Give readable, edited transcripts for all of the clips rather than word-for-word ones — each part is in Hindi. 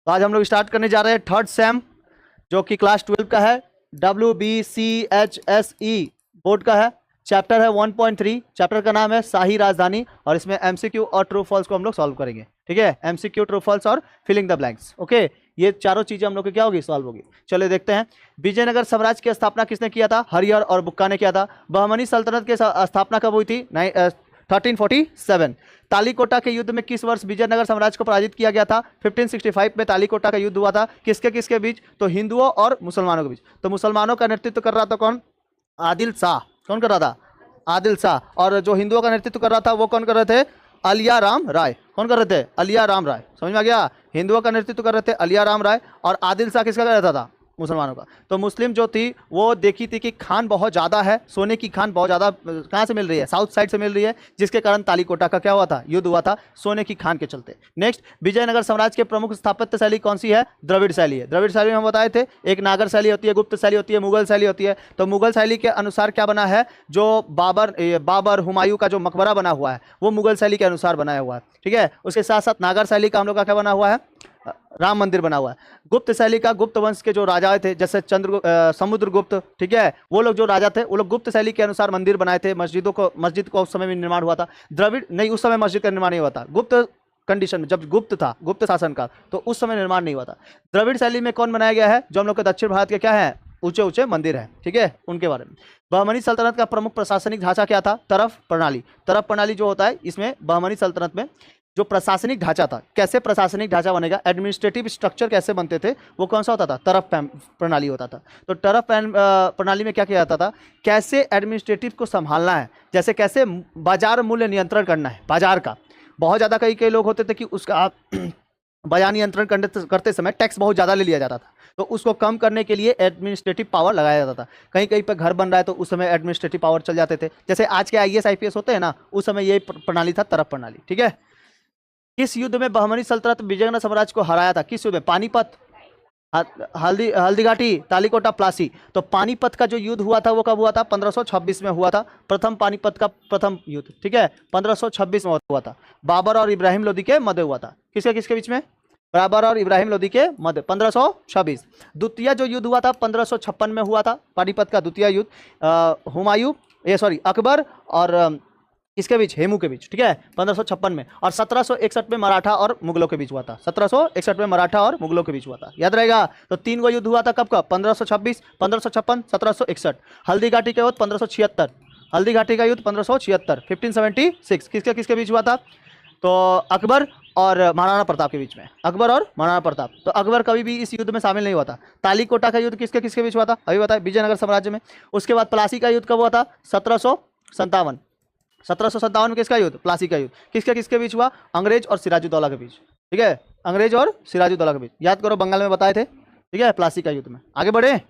तो आज हम लोग स्टार्ट करने जा रहे हैं थर्ड सेम, जो कि क्लास 12 का है, WBCHSE बोर्ड का है। चैप्टर है 1.3, चैप्टर का नाम है शाही राजधानी, और इसमें एमसीक्यू और ट्रू फॉल्स को हम लोग सॉल्व करेंगे। ठीक है, एमसीक्यू, ट्रू फॉल्स और फिलिंग द ब्लैंक्स। ओके, ये चारों चीजें हम लोग की क्या होगी, सॉल्व होगी। चलिए देखते हैं। विजयनगर साम्राज्य की स्थापना किसने किया था? हरिहर और बुक्का ने किया था। बहमनी सल्तनत की स्थापना कब हुई थी? 1347। तालीकोटा के युद्ध में किस वर्ष विजयनगर साम्राज्य को पराजित किया गया था? 1565 में तालीकोटा का युद्ध हुआ था। किसके किसके बीच? तो हिंदुओं और मुसलमानों के बीच। तो मुसलमानों का नेतृत्व कर रहा था कौन? आदिल शाह। कौन कर रहा था? आदिल शाह। और जो हिंदुओं का नेतृत्व कर रहा था वो कौन कर रहे थे? अलिया राम राय। कौन कर रहे थे? अलिया राम राय। समझ में आ गया? हिंदुओं का नेतृत्व कर रहे थे अलिया राम राय, और आदिल शाह किसका कर रहा था? मुसलमानों का। तो मुस्लिम जो थी वो देखी थी कि खान बहुत ज़्यादा है, सोने की खान बहुत ज़्यादा कहाँ से मिल रही है? साउथ साइड से मिल रही है, जिसके कारण तालीकोटा का क्या हुआ था? युद्ध हुआ था, सोने की खान के चलते। नेक्स्ट, विजयनगर साम्राज्य के प्रमुख स्थापत्य शैली कौन सी है? द्रविड़ शैली है। द्रविड़ शैली में हम बताए थे, एक नागर शैली होती है, गुप्त शैली होती है, मुगल शैली होती है। तो मुगल शैली के अनुसार क्या बना है? जो बाबर हुमायूं का जो मकबरा बना हुआ है वो मुगल शैली के अनुसार बनाया हुआ है। ठीक है, उसके साथ साथ नागर शैली का हम लोग का क्या बना हुआ है? राम मंदिर बना हुआ है। गुप्त शैली का गुप्त वंश के जो राजा थे, जैसे समुद्रगुप्त, ठीक है, वो लोग जो राजा थे वो लोग गुप्त शैली के अनुसार मंदिर बनाए थे। मस्जिद को उस समय में निर्माण हुआ था। द्रविड़ नहीं, उस समय मस्जिद का निर्माण नहीं हुआ था। गुप्त कंडीशन में, जब गुप्त था, गुप्त शासन का, तो उस समय निर्माण नहीं हुआ था। द्रविड़ शैली में कौन बनाया गया है? जो हम लोग के दक्षिण भारत के क्या है, ऊंचे ऊंचे मंदिर है। ठीक है, उनके बारे में। बहमनी सल्तनत का प्रमुख प्रशासनिक ढांचा क्या था? तरफ प्रणाली। तरफ प्रणाली जो होता है, इसमें बहमनी सल्तनत में जो प्रशासनिक ढांचा था, कैसे प्रशासनिक ढांचा बनेगा, एडमिनिस्ट्रेटिव स्ट्रक्चर कैसे बनते थे, वो कौन सा होता था? तरफ प्रणाली होता था। तो तरफ प्रणाली में क्या किया जाता था? कैसे एडमिनिस्ट्रेटिव को संभालना है, जैसे कैसे बाजार मूल्य नियंत्रण करना है बाजार का। बहुत ज़्यादा कई लोग होते थे कि उसका बाजार नियंत्रण करते समय टैक्स बहुत ज़्यादा ले लिया जाता था, तो उसको कम करने के लिए एडमिनिस्ट्रेटिव पावर लगाया जाता था। कहीं कहीं पर घर बन रहा है तो उस समय एडमिनिस्ट्रेटिव पावर चल जाते थे, जैसे आज के IAS IPS होते हैं ना, उस समय ये प्रणाली था, तरफ प्रणाली। ठीक है। किस युद्ध में बहमनी सल्तनत विजयनगर साम्राज्य को हराया था? किस युद्ध में? पानीपत, हल्दीघाटी, तालीकोटा, प्लासी। तो पानीपत का जो युद्ध हुआ था वो कब हुआ था? 1526 में हुआ था। प्रथम पानीपत का प्रथम युद्ध, ठीक है, 1526 में हुआ था। बाबर और इब्राहिम लोदी के मध्य हुआ था। किसके किसके बीच में? बाबर और इब्राहिम लोदी के मध्य, 1526। द्वितीय जो युद्ध हुआ था 1556 में हुआ था, पानीपत का द्वितीय युद्ध। अकबर और इसके बीच, हेमू के बीच। ठीक है, 1556 में। और 1761 में मराठा और मुगलों के बीच हुआ था। 1761 में मराठा और मुगलों के बीच हुआ था, याद रहेगा। तो 3 गो युद्ध हुआ था, कब कब? 1526, 1556, 1761। हल्दीघाटी का युद्ध 1576, हल्दीघाटी का युद्ध 1576, 1576 किसके किसके बीच हुआ था? तो अकबर और महाराणा प्रताप के बीच में, अकबर और महाराणा प्रताप। तो अकबर कभी भी इस युद्ध में शामिल नहीं हुआ था। तालीकोटा का युद्ध किसके किसके बीच हुआ था? अभी बताया, विजयनगर साम्राज्य में। उसके बाद प्लासी का युद्ध कब हुआ था? 1757। 1757 में किसका युद्ध? प्लासी का युद्ध। किसके किसके बीच हुआ? अंग्रेज और सिराजुद्दौला के बीच। ठीक है, अंग्रेज और सिराजुद्दौला के बीच, याद करो, बंगाल में बताए थे। ठीक है, प्लासी का युद्ध में। आगे बढ़े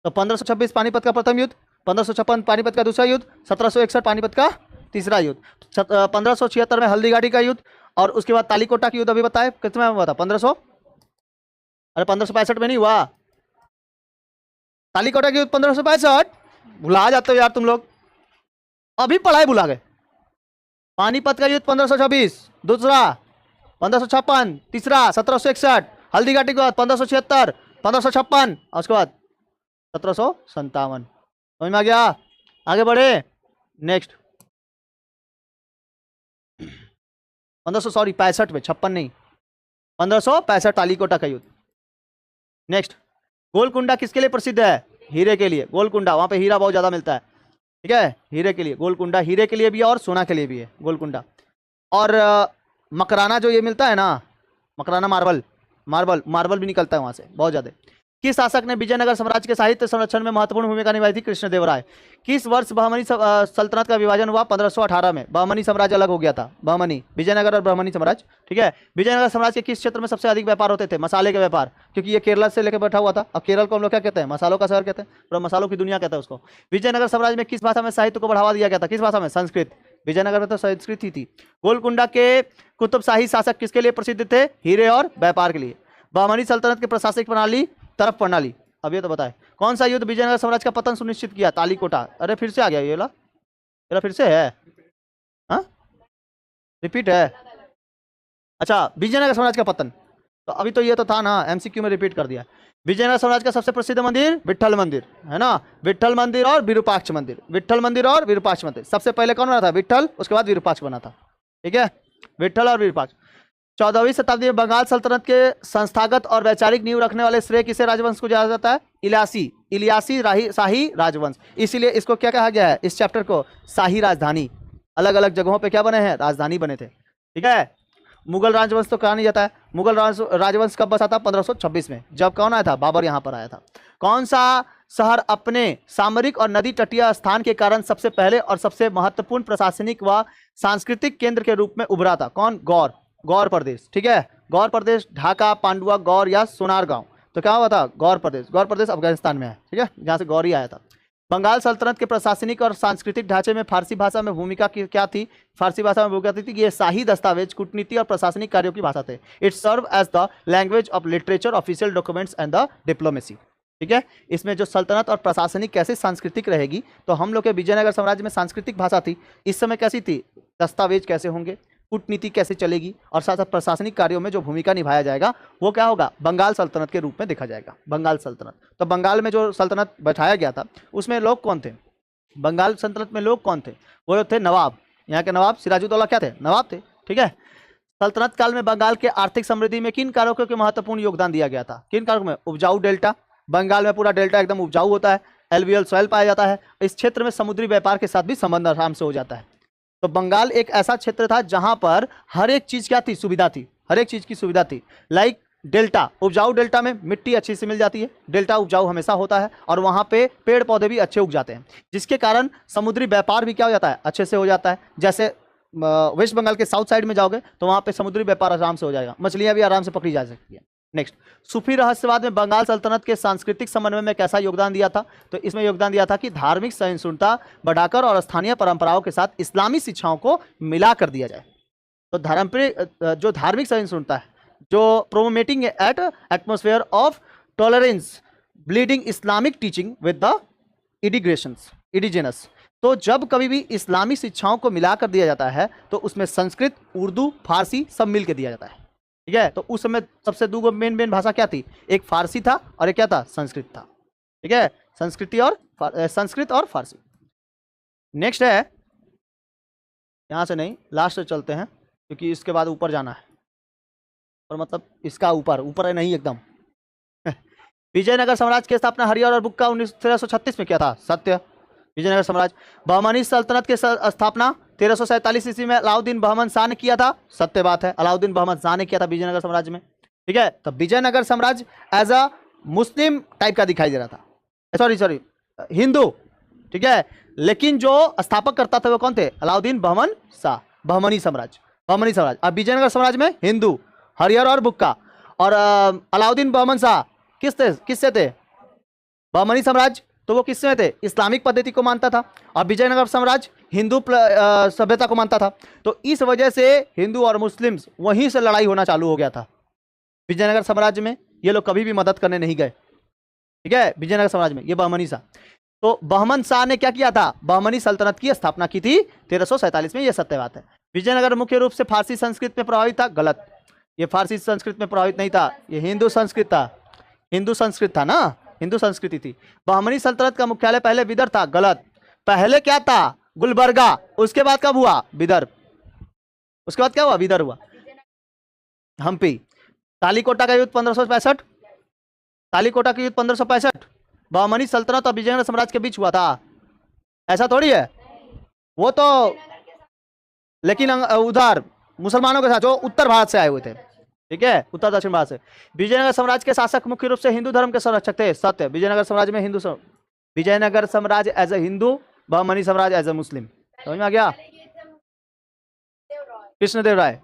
तो 1526 पानीपत का प्रथम युद्ध, 1556 पानीपत का दूसरा युद्ध, 1761 पानीपत का तीसरा युद्ध, 1576 में हल्दीघाटी का युद्ध, और उसके बाद तालीकोटा का युद्ध अभी बताए कितने में हुआ था? 1565 में नहीं हुआ? तालीकोटा का युद्ध 1565, भुला जाते हो यार तुम लोग, अभी पढ़ाई भुला गए। पानीपत का युद्ध 1526 दूसरा, 1556 तीसरा, 1761 हल्दीघाटी के बाद 1576, 1556 और उसके बाद 1757। समझ में आ गया? आगे बढ़े। नेक्स्ट 65 में, 56 नहीं, 1565 तालीकोटा का युद्ध। नेक्स्ट, गोलकुंडा किसके लिए प्रसिद्ध है? हीरे के लिए। गोलकुंडा, वहां पे हीरा बहुत ज्यादा मिलता है। ठीक है, हीरे के लिए गोलकुंडा, हीरे के लिए भी है और सोना के लिए भी है गोलकुंडा। और मकराना जो ये मिलता है ना, मकराना मार्बल भी निकलता है वहां से बहुत ज्यादा। किस शासक ने विजयनगर साम्राज्य के साहित्य संरक्षण में महत्वपूर्ण भूमिका निभाई थी? कृष्णदेवराय। किस वर्ष बहमनी सल्तनत का विभाजन हुआ? 1518 में। बहमनी साम्राज्य अलग हो गया था, बहमनी, विजयनगर और बहमनी साम्राज्य। ठीक है, विजयनगर साम्राज्य के किस क्षेत्र में सबसे अधिक व्यापार होते थे? मसाले के व्यापार, क्योंकि ये केरला से लेकर बैठा हुआ था। अब केरल को हम लोग क्या कहते हैं? मसालों का शहर कहते हैं, पूरा मसालों की दुनिया कहते हैं उसको। विजयनगर साम्राज्य में किस भाषा में साहित्य को बढ़ावा दिया गया था? किस भाषा में? संस्कृत। विजयनगर में तो संस्कृत ही थी। गोलकुंडा के कुतुबशाही शासक किसके लिए प्रसिद्ध थे? हीरे और व्यापार के लिए। बहमनी सल्तनत की प्रशासनिक प्रणाली, तरफ प्रणाली। अब ये तो बताए, कौन सा युद्ध विजयनगर साम्राज्य का पतन सुनिश्चित किया? तालीकोटा। अरे फिर से आ गया ये ला फिर से है, हाँ रिपीट है। अच्छा, विजयनगर साम्राज्य का पतन, तो अभी तो ये तो था ना, एमसीक्यू में रिपीट कर दिया। विजयनगर साम्राज्य का सबसे प्रसिद्ध मंदिर विट्ठल मंदिर है ना, विट्ठल मंदिर और विरूपाक्ष मंदिर, विट्ठल मंदिर और विरूपाक्ष मंदिर। सबसे पहले कौन बना था? विट्ठल, उसके बाद विरूपाक्ष बना था। ठीक है, विट्ठल और विरूपाक्ष। 14वीं शताब्दी में बंगाल सल्तनत के संस्थागत और वैचारिक नींव रखने वाले श्रेय किसे राजवंश को दिया जाता है? इलियासी शाही राजवंश। इसीलिए इसको क्या कहा गया है, इस चैप्टर को? शाही राजधानी। अलग अलग जगहों पे क्या बने हैं? राजधानी बने थे। ठीक है, मुगल राजवंश तो कहा नहीं जाता है। मुगल राजवंश कब बसा था? 1526 में। जब कौन आया था? बाबर यहाँ पर आया था। कौन सा शहर अपने सामरिक और नदी तटीय स्थान के कारण सबसे पहले और सबसे महत्वपूर्ण प्रशासनिक व सांस्कृतिक केंद्र के रूप में उभरा था? कौन? गौर प्रदेश। ठीक है, गौर प्रदेश, ढाका, पांडुआ, गौर या सोनारगांव। तो क्या हुआ था? गौर प्रदेश। गौर प्रदेश अफगानिस्तान में है। ठीक है, जहाँ से गौर ही आया था। बंगाल सल्तनत के प्रशासनिक और सांस्कृतिक ढांचे में फारसी भाषा में भूमिका क्या थी? फारसी भाषा में भूमिका थी कि ये शाही दस्तावेज, कूटनीति और प्रशासनिक कार्यों की भाषा थे। It serve as the language of literature, official documents and the diplomacy. ठीक है, इसमें जो सल्तनत और प्रशासनिक कैसे सांस्कृतिक रहेगी, तो हम लोग के विजयनगर साम्राज्य में सांस्कृतिक भाषा थी। इस समय कैसी थी? दस्तावेज कैसे होंगे, कूटनीति कैसे चलेगी, और साथ साथ प्रशासनिक कार्यों में जो भूमिका निभाया जाएगा वो क्या होगा? बंगाल सल्तनत के रूप में देखा जाएगा। बंगाल सल्तनत। तो बंगाल में जो सल्तनत बैठाया गया था उसमें लोग कौन थे? बंगाल सल्तनत में लोग कौन थे? वो थे नवाब। यहाँ के नवाब सिराजुद्दौला क्या थे? नवाब थे। ठीक है, सल्तनत काल में बंगाल के आर्थिक समृद्धि में किन कारकों के महत्वपूर्ण योगदान दिया गया था? किन कारकों में? उपजाऊ डेल्टा। बंगाल में पूरा डेल्टा एकदम उपजाऊ होता है, एलुवियल सॉइल पाया जाता है। इस क्षेत्र में समुद्री व्यापार के साथ भी संबंध आराम से हो जाता है। तो बंगाल एक ऐसा क्षेत्र था जहां पर हर एक चीज क्या थी? सुविधा थी। हर एक चीज की सुविधा थी। लाइक डेल्टा, उपजाऊ डेल्टा में मिट्टी अच्छी से मिल जाती है, डेल्टा उपजाऊ हमेशा होता है, और वहां पे पेड़ पौधे भी अच्छे उग जाते हैं, जिसके कारण समुद्री व्यापार भी क्या हो जाता है? अच्छे से हो जाता है। जैसे वेस्ट बंगाल के साउथ साइड में जाओगे तो वहां पे समुद्री व्यापार आराम से हो जाएगा, मछलियां भी आराम से पकड़ी जा सकती है। नेक्स्ट, सूफी रहस्यवाद में बंगाल सल्तनत के सांस्कृतिक समन्वय में कैसा योगदान दिया था? तो इसमें योगदान दिया था कि धार्मिक सहिष्णुता बढ़ाकर और स्थानीय परंपराओं के साथ इस्लामी शिक्षाओं को मिलाकर दिया जाए। तो जो धार्मिक सहिष्णुता है, जो promoting at atmosphere of tolerance, blending Islamic teaching with the indigenous. तो जब कभी भी इस्लामी शिक्षाओं को मिलाकर दिया जाता है तो उसमें संस्कृत, उर्दू, फारसी सब मिल के दिया जाता है। ठीक है, तो उस समय सबसे दो मेन भाषा क्या थी? एक फारसी था और एक क्या था? संस्कृत था। ठीक है, संस्कृत और फारसी। नेक्स्ट है, यहां से नहीं, लास्ट से चलते हैं क्योंकि इसके बाद ऊपर जाना है, और मतलब इसका ऊपर है नहीं एकदम। विजयनगर साम्राज्य की स्थापना हरिहर और बुक्का 1336 में किया था। सत्य। विजयनगर साम्राज्य। बहमनी सल्तनत की स्थापना 1347 ईस्वी में अलाउद्दीन बहमन शाह ने किया था। सत्य बात है, अलाउद्दीन बहमन शाह ने किया था विजयनगर साम्राज्य में। ठीक है, तो विजयनगर साम्राज्य एज अ मुस्लिम टाइप का दिखाई दे रहा था, सॉरी हिंदू। ठीक है, लेकिन जो स्थापक करता था वो कौन थे? अलाउद्दीन बहमन शाह। बहमनी साम्राज्य। अब विजयनगर साम्राज्य में हिंदू, हरिहर और बुक्का, और अलाउद्दीन बहमन शाह किससे थे? बहमनी साम्राज्य तो वो किसमें थे? इस्लामिक पद्धति को मानता था, और विजयनगर साम्राज्य हिंदू सभ्यता को मानता था। तो इस वजह से हिंदू और मुस्लिम्स वहीं से लड़ाई होना चालू हो गया था। विजयनगर साम्राज्य में ये लोग कभी भी मदद करने नहीं गए। ठीक है, विजयनगर साम्राज्य में ये बहमनी शाह। तो बहमन शाह ने क्या किया था? बहमनी सल्तनत की स्थापना की थी 1347 में। यह सत्य बात है। विजयनगर मुख्य रूप से फारसी संस्कृत में प्रभावित था। गलत, ये फारसी संस्कृत में प्रभावित नहीं था, ये हिंदू संस्कृत था। हिंदू संस्कृत था ना, हिंदू संस्कृति थी। बहमनी सल्तनत का मुख्यालय पहले विदर्भ था। गलत, पहले क्या था? गुलबर्गा। उसके बाद कब हुआ? विदर्भ। उसके बाद क्या हुआ? विदर्भ हुआ। हम्पी। तालीकोटा का युद्ध 1565। तालीकोटा का युद्ध 1565 बहमनी सल्तनत और विजयनगर साम्राज्य के बीच हुआ था। ऐसा थोड़ी है, वो तो लेकिन उधर मुसलमानों के साथ, जो उत्तर भारत से आए हुए थे। ठीक है, उत्तर दक्षिण भारत से। विजयनगर साम्राज्य के शासक मुख्य रूप से हिंदू धर्म के संरक्षक थे। सत्य। विजयनगर साम्राज्य में विजयनगर साम्राज्य एज ए हिंदू, बहमनी साम्राज्य एज ए मुस्लिम। समझ में आ गया? कृष्णदेव राय,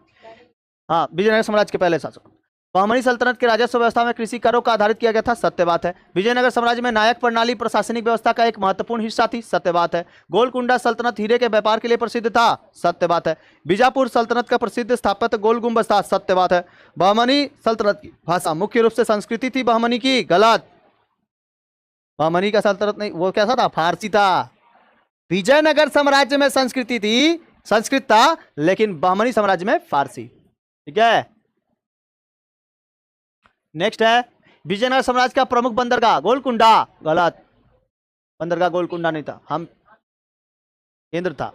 हाँ, विजयनगर साम्राज्य के पहले शासक। बहमनी सल्तनत के राजस्व व्यवस्था में कृषि करों का आधारित किया गया था। सत्य बात है। विजयनगर साम्राज्य में नायक प्रणाली प्रशासनिक व्यवस्था का एक महत्वपूर्ण हिस्सा थी। सत्य बात है। गोलकुंडा सल्तनत हीरे के व्यापार के लिए प्रसिद्ध था। सत्य बात है। बीजापुर सल्तनत का प्रसिद्ध स्थापत्य गोल गुंबद था। सत्य बात है। बहमनी सल्तनत की भाषा मुख्य रूप से संस्कृति थी बहमनी की। गलत, बहमनी का सल्तनत नहीं, वो कैसा था? फारसी था। विजयनगर साम्राज्य में संस्कृति थी, संस्कृत था, लेकिन बहमनी साम्राज्य में फारसी। ठीक है, नेक्स्ट है विजयनगर साम्राज्य का प्रमुख बंदरगाह गोलकुंडा, गलत। बंदरगाह गोलकुंडा नहीं था, हम केंद्र था,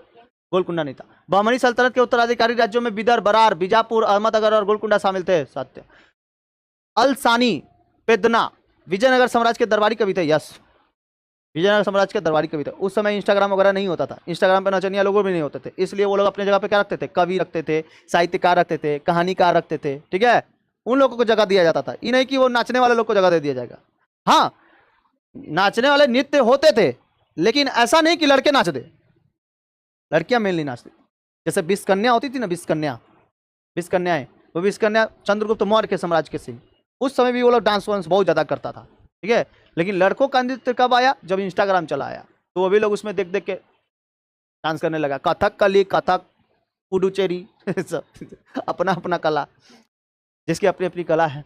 गोलकुंडा नहीं था। बहमनी सल्तनत के उत्तराधिकारी राज्यों में बिदर, बरार, बीजापुर, अहमदनगर और गोलकुंडा शामिल थे, सत्य। अलसानी पेदना विजयनगर साम्राज्य के दरबारी कवि थे, यस। विजयनगर साम्राज्य के दरबारी कवि थे। उस समय इंस्टाग्राम वगैरह नहीं होता था, इंस्टाग्राम पे नचनिया लोगों भी नहीं होते थे, इसलिए वो लोग अपने जगह पे क्या रखते थे, कवि रखते थे, साहित्यकार रखते थे, कहानीकार रखते थे, ठीक है। उन लोगों को जगह दिया जाता था, ये नहीं कि वो नाचने वाले लोग को जगह दे दिया जाएगा। हाँ, नाचने वाले नृत्य होते थे, लेकिन ऐसा नहीं कि लड़के नाच दे, लड़कियां मेल नहीं नाचती। जैसे 20 कन्या होती थी ना, 20 कन्या, 20 कन्याएं, वो 20 कन्या चंद्रगुप्त मौर्य के साम्राज्य के सिंह, उस समय भी वो लोग डांस वांस बहुत ज्यादा करता था, ठीक है। लेकिन लड़कों का नृत्य कब आया, जब इंस्टाग्राम चला आया, तो वो भी लोग उसमें देख देख के डांस करने लगा। कथक कली, कथक, पुडुचेरी सब अपना अपना कला, जिसकी अपनी अपनी कला है।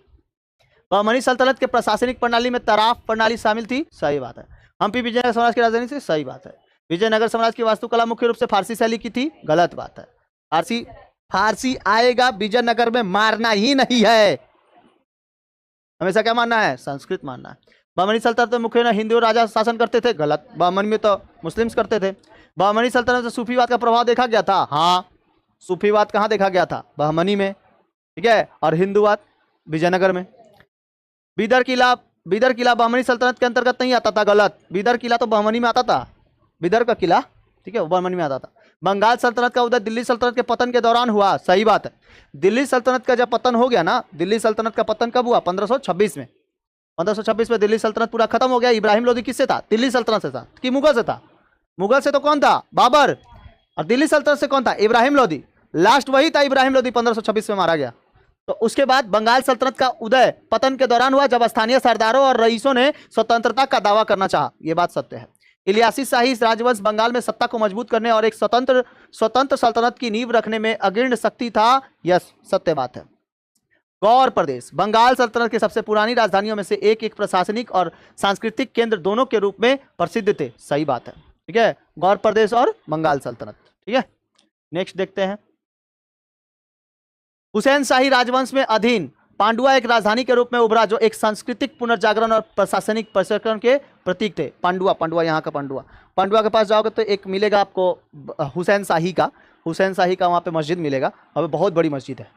बहमनी सल्तनत के प्रशासनिक प्रणाली में तराफ प्रणाली शामिल थी, सही बात है। हम्पी विजयनगर साम्राज्य की राजधानी थी, सही बात है। विजयनगर साम्राज्य की वास्तुकला मुख्य रूप से फारसी शैली की थी, गलत बात है। फारसी आएगा विजयनगर में, मारना ही नहीं है, हमेशा क्या मानना है, संस्कृत मानना है। बहमनी सल्तनत में मुख्य हिंदू राजा शासन करते थे, गलत। बहमनी में तो मुस्लिम्स करते थे। बहमनी सल्तनत में सूफीवाद का प्रभाव देखा गया था, हाँ। सूफीवाद कहाँ देखा गया था, बहमनी में, ठीक है। और हिंदूवाद विजयनगर में। बीदर किला बहमनी सल्तनत के अंतर्गत नहीं आता था, गलत। बीदर किला तो बहमनी में आता था, बीदर का किला, ठीक है, वो बहमनी में आता था। बंगाल सल्तनत का उदय दिल्ली सल्तनत के पतन के दौरान हुआ, सही बात है। दिल्ली सल्तनत का जब पतन हो गया ना, दिल्ली सल्तनत का पतन कब हुआ, 1526 में। 1526 में दिल्ली सल्तनत पूरा खत्म हो गया। इब्राहिम लोदी किससे था, दिल्ली सल्तनत से था कि मुगल से था? मुगल से तो कौन था, बाबर। और दिल्ली सल्तनत से कौन था, इब्राहिम लोदी। लास्ट वही था इब्राहिम लोदी, 1526 में मारा गया। तो उसके बाद बंगाल सल्तनत का उदय पतन के दौरान हुआ, जब स्थानीय सरदारों और रईसों ने स्वतंत्रता का दावा करना चाहा, यह बात सत्य है। इलियासी शाही राजवंश बंगाल में सत्ता को मजबूत करने और एक स्वतंत्र सल्तनत की नींव रखने में अग्रणी शक्ति था, यस, सत्य बात है। गौर प्रदेश बंगाल सल्तनत की सबसे पुरानी राजधानियों में से एक प्रशासनिक और सांस्कृतिक केंद्र दोनों के रूप में प्रसिद्ध थे, सही बात है, ठीक है। गौर प्रदेश और बंगाल सल्तनत, ठीक है। नेक्स्ट देखते हैं। हुसैन शाही राजवंश में अधीन पांडुआ एक राजधानी के रूप में उभरा, जो एक सांस्कृतिक पुनर्जागरण और प्रशासनिक परिष्करण के प्रतीक थे। पांडुआ यहाँ का पांडुआ के पास जाओगे तो एक मिलेगा आपको हुसैन शाही का वहाँ पे मस्जिद मिलेगा, और बहुत बड़ी मस्जिद है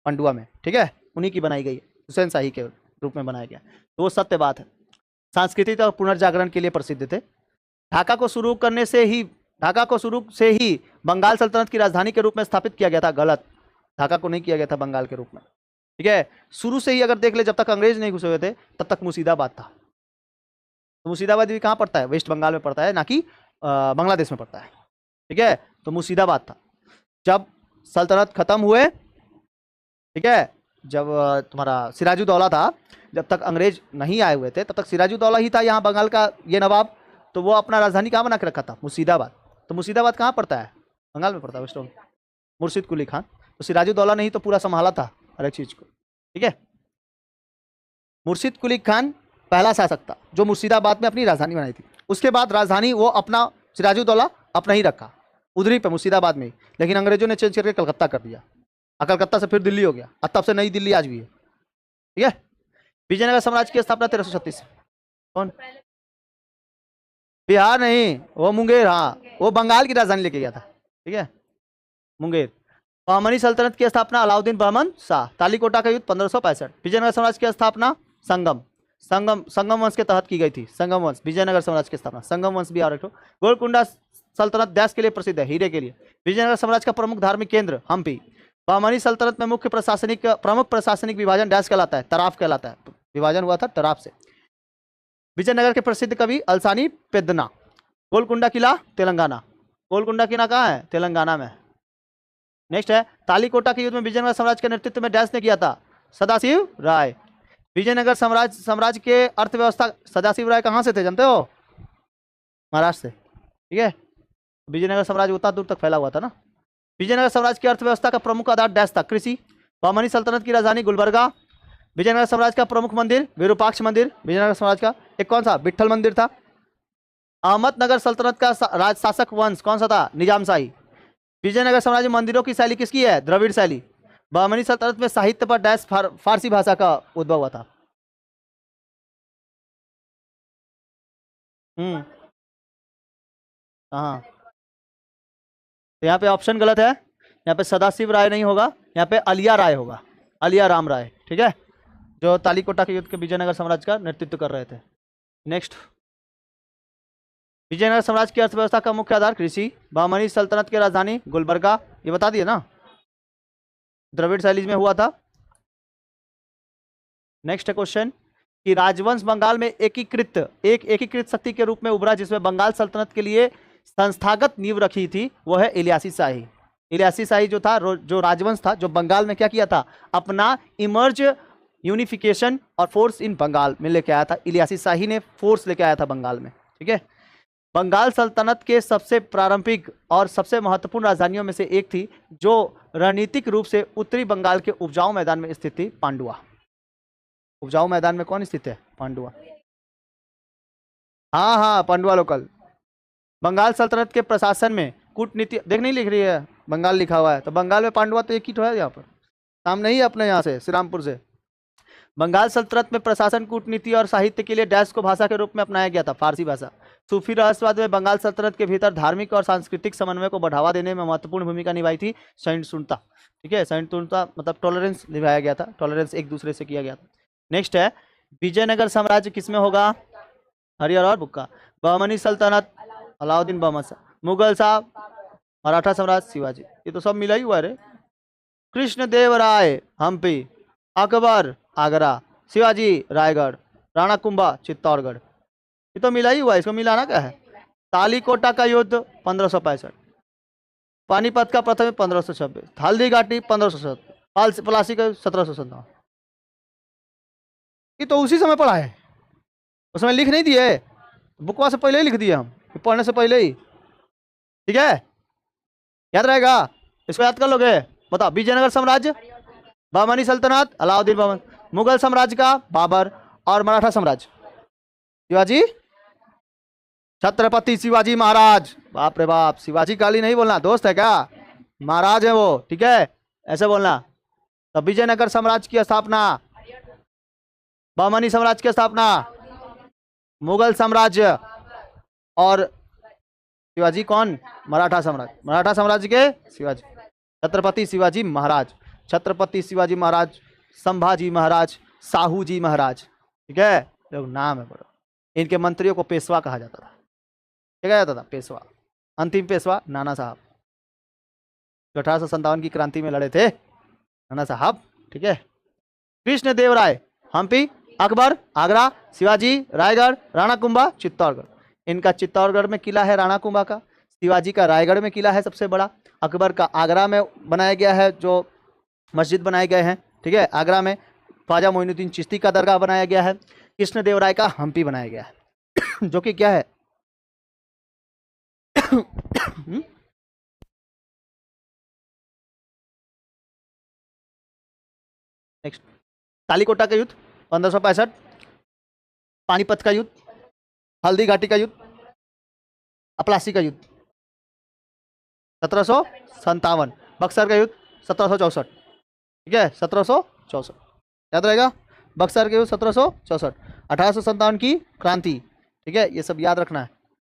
पांडुआ में, ठीक है। उन्हीं की बनाई गई है, हुसैन शाही के रूप में बनाया गया, तो वो सत्य बात है। सांस्कृतिक और पुनर्जागरण के लिए प्रसिद्ध थे। ढाका को शुरू से ही बंगाल सल्तनत की राजधानी के रूप में स्थापित किया गया था, गलत। ढाका को नहीं किया गया था बंगाल के रूप में, ठीक है। शुरू से ही अगर देख ले, जब तक अंग्रेज नहीं घुसे हुए थे तब तक मुर्शिदाबाद था। तो मुर्शिदाबाद भी कहाँ पड़ता है, वेस्ट बंगाल में पड़ता है, ना कि बांग्लादेश में पड़ता है, ठीक है। तो मुर्शिदाबाद था। जब सल्तनत खत्म हुए, ठीक है, जब तुम्हारा सिराजुद्दौला था, जब तक अंग्रेज नहीं आए हुए थे तब तक सिराजुद्दौला ही था यहाँ बंगाल का ये नवाब। तो वो अपना राजधानी कहाँ बना के रखा था, मुर्शिदाबाद। तो मुर्शिदाबाद कहाँ पड़ता है, बंगाल में पड़ता है, वेस्ट बंगाल। मुर्शिद कुली खान, तो सिराजुद्दौला ने ही तो पूरा संभाला था हर एक चीज को, ठीक है। मुर्शिद कुली खान पहला शासक था जो मुर्शिदाबाद में अपनी राजधानी बनाई थी। उसके बाद राजधानी वो अपना सिराजुद्दौला अपना ही रखा उधरी पे मुर्शिदाबाद में ही, लेकिन अंग्रेजों ने चेंज करके कलकत्ता कर दिया, और कलकत्ता से फिर दिल्ली हो गया, और तब से नई दिल्ली आज भी है, ठीक है। विजयनगर साम्राज्य की स्थापना 1336। कौन, बिहार नहीं, वो मुंगेर, हाँ, वो बंगाल की राजधानी लेके गया था, ठीक है, मुंगेर। बहमनी सल्तनत की स्थापना अलाउद्दीन बहमन शाह। तालीकोटा का युद्ध 1565। विजयनगर साम्राज्य की स्थापना संगम वंश के तहत की गई थी। संगम वंश, विजयनगर साम्राज्य की स्थापना, संगम वंश भी आ रखो। गोलकुंडा सल्तनत देश के लिए प्रसिद्ध है, हीरे के लिए। विजयनगर साम्राज्य का प्रमुख धार्मिक केंद्र हम्पी। बहमनी सल्तनत में प्रमुख प्रशासनिक विभाजन डैश कहलाता है, तराफ कहलाता है, विभाजन हुआ था तराफ से। विजयनगर के प्रसिद्ध कवि अलसानी पेदना। गोलकुंडा किला तेलंगाना, गोलकुंडा किला कहाँ है, तेलंगाना में। नेक्स्ट है, तालीकोटा के युद्ध में विजयनगर साम्राज्य के नेतृत्व में डैश ने किया था, सदाशिव राय। विजयनगर साम्राज्य के अर्थव्यवस्था, सदाशिव राय कहाँ से थे जानते हो, महाराष्ट्र से, ठीक है। विजयनगर साम्राज्य उतना दूर तक फैला हुआ था ना। विजयनगर साम्राज्य की अर्थव्यवस्था का प्रमुख आधार डैश था, कृषि। बहमनी सल्तनत की राजधानी गुलबर्गा। विजयनगर साम्राज्य का प्रमुख मंदिर विरूपाक्ष मंदिर। विजयनगर साम्राज्य का एक कौन सा, विट्ठल मंदिर था। अहमदनगर सल्तनत का राज शासक वंश कौन सा था, निजाम शाही। विजयनगर साम्राज्य मंदिरों की शैली किसकी है, द्रविड़ शैली। बहमनी सल्तनत में साहित्य पर डैश फारसी भाषा का उद्भव हुआ था, हाँ, तो यहाँ पे ऑप्शन गलत है, यहाँ पे सदाशिव राय नहीं होगा, यहाँ पे अलिया राय होगा, अलिया राम राय, ठीक है, जो तालीकोटा के युद्ध के विजयनगर साम्राज्य का नेतृत्व कर रहे थे। नेक्स्ट, विजयनगर साम्राज्य की अर्थव्यवस्था का मुख्य आधार कृषि, बहमनी सल्तनत की राजधानी गुलबर्गा, ये बता दिए ना, द्रविड़ शैली में हुआ था। नेक्स्ट क्वेश्चन कि राजवंश बंगाल में एकीकृत शक्ति के रूप में उभरा जिसमें बंगाल सल्तनत के लिए संस्थागत नींव रखी थी, वो है इलियासी शाही। इलियासी शाही जो था, जो राजवंश था, जो बंगाल में क्या किया था, अपना इमर्ज यूनिफिकेशन और फोर्स इन बंगाल में लेके आया था। इलियासी शाही ने फोर्स लेके आया था बंगाल में, ठीक है। बंगाल सल्तनत के सबसे प्रारंभिक और सबसे महत्वपूर्ण राजधानियों में से एक थी, जो रणनीतिक रूप से उत्तरी बंगाल के उपजाऊ मैदान में स्थित थी, पांडुआ। उपजाऊ मैदान में कौन स्थित है, पांडुआ। हाँ हाँ, पांडुआ लोकल। बंगाल सल्तनत के प्रशासन में कूटनीति, देख नहीं लिख रही है, बंगाल लिखा हुआ है, तो बंगाल में पांडुआ तो एक ही तो है, यहाँ पर सामने ही अपने यहाँ से श्रीरामपुर से। बंगाल सल्तनत में प्रशासन, कूटनीति और साहित्य के लिए डैश को भाषा के रूप में अपनाया गया था, फारसी भाषा। सूफी रहस्यवाद में बंगाल सल्तनत के भीतर धार्मिक और सांस्कृतिक समन्वय को बढ़ावा देने में महत्वपूर्ण भूमिका निभाई थी सहिष्णुता, ठीक है, सहिष्णुता मतलब टॉलरेंस निभाया गया था, टॉलरेंस एक दूसरे से किया गया था। नेक्स्ट है, विजयनगर साम्राज्य किसमें होगा, हरिहर और बुक्का। बहमनी सल्तनत अलाउद्दीन बहमन, मुगल साहब, मराठा साम्राज्य शिवाजी, ये तो सब मिला ही हुआ रे। कृष्णदेव राय हम्पी, अकबर आगरा, शिवाजी रायगढ़, राणा कुंभा चित्तौड़गढ़, ये तो मिला ही हुआ है, इसको मिलाना क्या है। तालीकोटा का युद्ध 1565, पानीपत का प्रथम 1526, हल्दी घाटी 1570, पलासी का 1757, ये तो उसी समय पढ़ा है, उसमें लिख नहीं दिए, बुकवा से पहले ही लिख दिए हम, पढ़ने से पहले ही, ठीक है, याद रहेगा, इसको याद कर लोगे। बताओ, विजयनगर साम्राज्य, बहमनी सल्तनत अलाउद्दीन बहमन, मुगल साम्राज्य का बाबर, और मराठा साम्राज्य शिवाजी, छत्रपति शिवाजी महाराज। बाप रे बाप, शिवाजी काली नहीं बोलना, दोस्त है क्या, महाराज है वो, ठीक है, ऐसे बोलना। तो विजयनगर साम्राज्य की स्थापना, बहमनी साम्राज्य की स्थापना, मुगल साम्राज्य, और शिवाजी कौन, मराठा साम्राज्य, मराठा साम्राज्य के शिवाजी, छत्रपति शिवाजी महाराज, छत्रपति शिवाजी महाराज, संभाजी महाराज, साहू जी महाराज, ठीक है, लोग नाम है बड़ो। इनके मंत्रियों को पेशवा कहा जाता था, क्या कहा जाता था, पेशवा। अंतिम पेशवा नाना साहब, 1857 की क्रांति में लड़े थे नाना साहब, ठीक है। कृष्णदेव राय हम्पी, अकबर आगरा, शिवाजी रायगढ़, राणा कुंभा चित्तौड़गढ़। इनका चित्तौड़गढ़ में किला है राणा कुंभा का, शिवाजी का रायगढ़ में किला है सबसे बड़ा, अकबर का आगरा में बनाया गया है, जो मस्जिद बनाए गए हैं, ठीक है, आगरा में ख्वाजा मोइनुद्दीन चिश्ती का दरगाह बनाया गया है। कृष्णदेव राय का हम्पी बनाया गया है जो कि क्या है नेक्स्ट, तालीकोटा का युद्ध 1565, पानीपत का युद्ध, हल्दी घाटी का युद्ध, अपलासी का युद्ध 1757, बक्सर का युद्ध 1764, ठीक है, 1764 याद रहेगा, बक्सर के युद्ध 1764, 1857 की क्रांति, ठीक है, ये सब याद रखना है।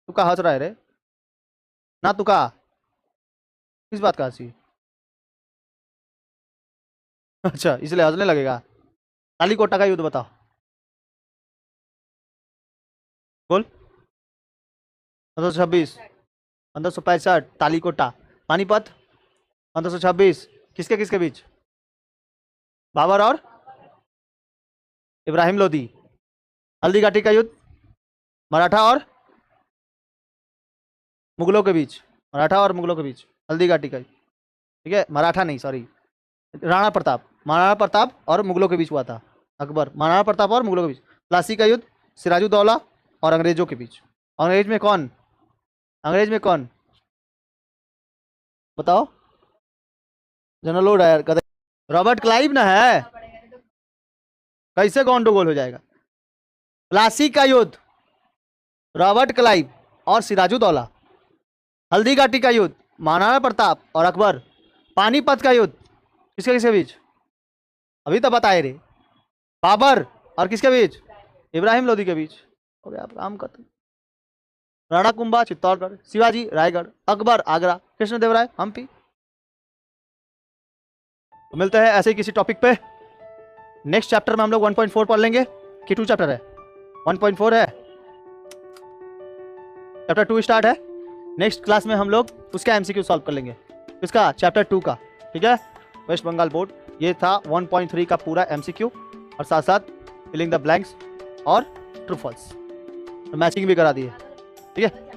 तुका हंस रहा है रे, ना तुका, किस बात का हंसी, अच्छा इसलिए हंसने लगेगा। तालीकोटा का युद्ध बताओ, बोल। 1526, 1565 तालीकोटा, पानीपत 1526, किसके किसके बीच, बाबर और इब्राहिम लोदी। हल्दी घाटी का युद्ध मराठा और मुगलों के बीच, मराठा और मुगलों के बीच हल्दी घाटी का, ठीक है, मराठा नहीं सॉरी, राणा प्रताप, महाराणा प्रताप और मुगलों के बीच हुआ था, अकबर महाराणा प्रताप और मुगलों के बीच। प्लासी का युद्ध सिराजुद्दौला और अंग्रेजों के बीच, अंग्रेज में कौन, अंग्रेज में कौन बताओ, जनरल डायर का रॉबर्ट क्लाइव ना है, कैसे गंडगोल हो जाएगा। प्लासी का युद्ध रॉबर्ट क्लाइव और सिराजुद्दौला, हल्दी घाटी का युद्ध महाराणा प्रताप और अकबर, पानीपत का युद्ध किसके किसके बीच, अभी तो बताए रे, बाबर और किसके बीच, इब्राहिम लोदी के बीच। हो गया, आप काम खत्म। राणा कुंभा चित्तौड़गढ़, शिवाजी रायगढ़, अकबर आगरा, कृष्णदेवराय हम्पी। तो मिलते हैं ऐसे ही किसी टॉपिक पे। नेक्स्ट चैप्टर में हम लोग 1.4 पढ़ लेंगे कि 2 चैप्टर है, 1.4 है, चैप्टर 2 स्टार्ट है। नेक्स्ट क्लास में हम लोग उसका एमसीक्यू सॉल्व कर लेंगे, इसका चैप्टर 2 का, ठीक है। वेस्ट बंगाल बोर्ड, ये था 1.3 का पूरा एमसीक्यू और साथ साथ फिलिंग द ब्लैंक्स और ट्रू फॉल्स, मैचिंग भी करा दी है, ठीक है।